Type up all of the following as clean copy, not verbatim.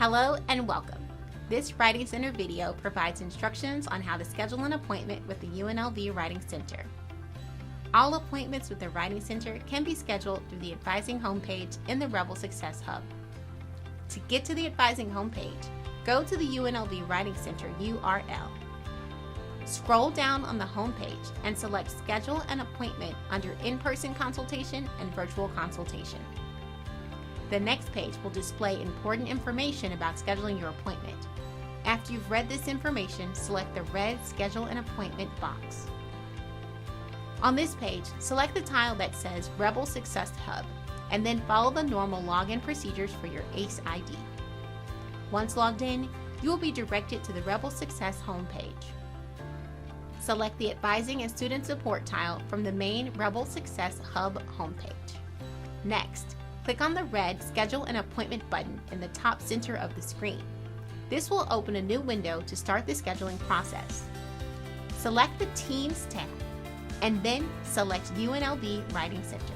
Hello and welcome. This Writing Center video provides instructions on how to schedule an appointment with the UNLV Writing Center. All appointments with the Writing Center can be scheduled through the Advising homepage in the Rebel Success Hub. To get to the Advising homepage, go to the UNLV Writing Center URL. Scroll down on the homepage and select Schedule an Appointment under In-Person Consultation and Virtual Consultation. The next page will display important information about scheduling your appointment. After you've read this information, select the red Schedule an Appointment box. On this page, select the tile that says Rebel Success Hub, and then follow the normal login procedures for your ACE ID. Once logged in, you will be directed to the Rebel Success homepage. Select the Advising and Student Support tile from the main Rebel Success Hub homepage. Next, click on the red Schedule an Appointment button in the top center of the screen. This will open a new window to start the scheduling process. Select the Teams tab, and then select UNLV Writing Center.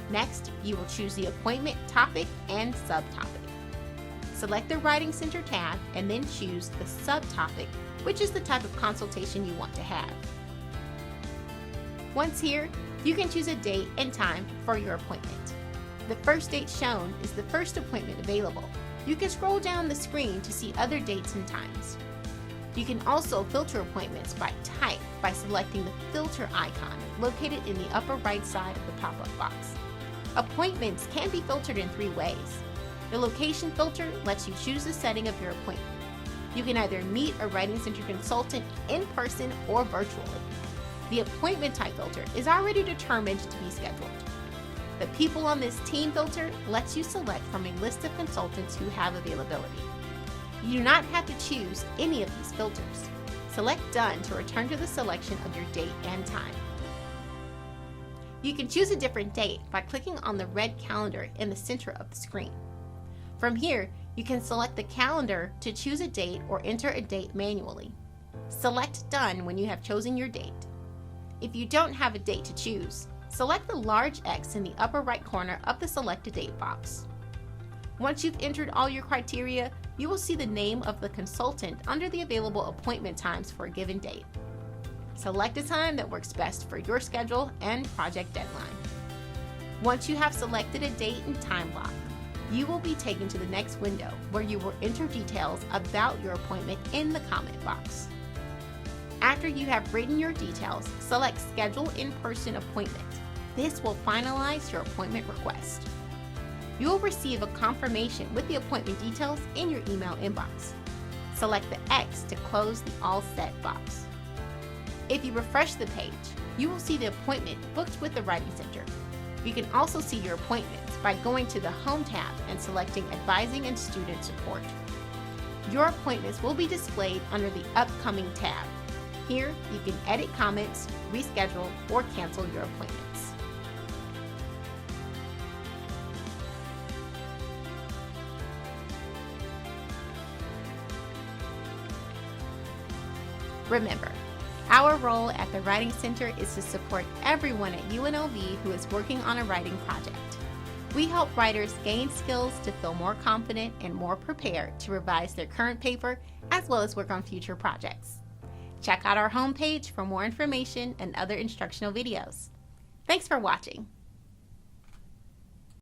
Next, you will choose the appointment topic and subtopic. Select the Writing Center tab and then choose the subtopic, which is the type of consultation you want to have. Once here, you can choose a date and time for your appointment. The first date shown is the first appointment available. You can scroll down the screen to see other dates and times. You can also filter appointments by type by selecting the filter icon located in the upper right side of the pop-up box. Appointments can be filtered in 3 ways. The location filter lets you choose the setting of your appointment. You can either meet a Writing Center consultant in person or virtually. The appointment type filter is already determined to be scheduled. The People on this Team filter lets you select from a list of consultants who have availability. You do not have to choose any of these filters. Select Done to return to the selection of your date and time. You can choose a different date by clicking on the red calendar in the center of the screen. From here, you can select the calendar to choose a date or enter a date manually. Select Done when you have chosen your date. If you don't have a date to choose, select the large X in the upper right corner of the Select a Date box. Once you've entered all your criteria, you will see the name of the consultant under the available appointment times for a given date. Select a time that works best for your schedule and project deadline. Once you have selected a date and time block, you will be taken to the next window where you will enter details about your appointment in the comment box. After you have written your details, select Schedule in-Person Appointment. This will finalize your appointment request. You will receive a confirmation with the appointment details in your email inbox. Select the X to close the All Set box. If you refresh the page, you will see the appointment booked with the Writing Center. You can also see your appointments by going to the Home tab and selecting Advising and Student Support. Your appointments will be displayed under the Upcoming tab. Here, you can edit comments, reschedule, or cancel your appointments. Remember, our role at the Writing Center is to support everyone at UNLV who is working on a writing project. We help writers gain skills to feel more confident and more prepared to revise their current paper as well as work on future projects. Check out our homepage for more information and other instructional videos. Thanks for watching.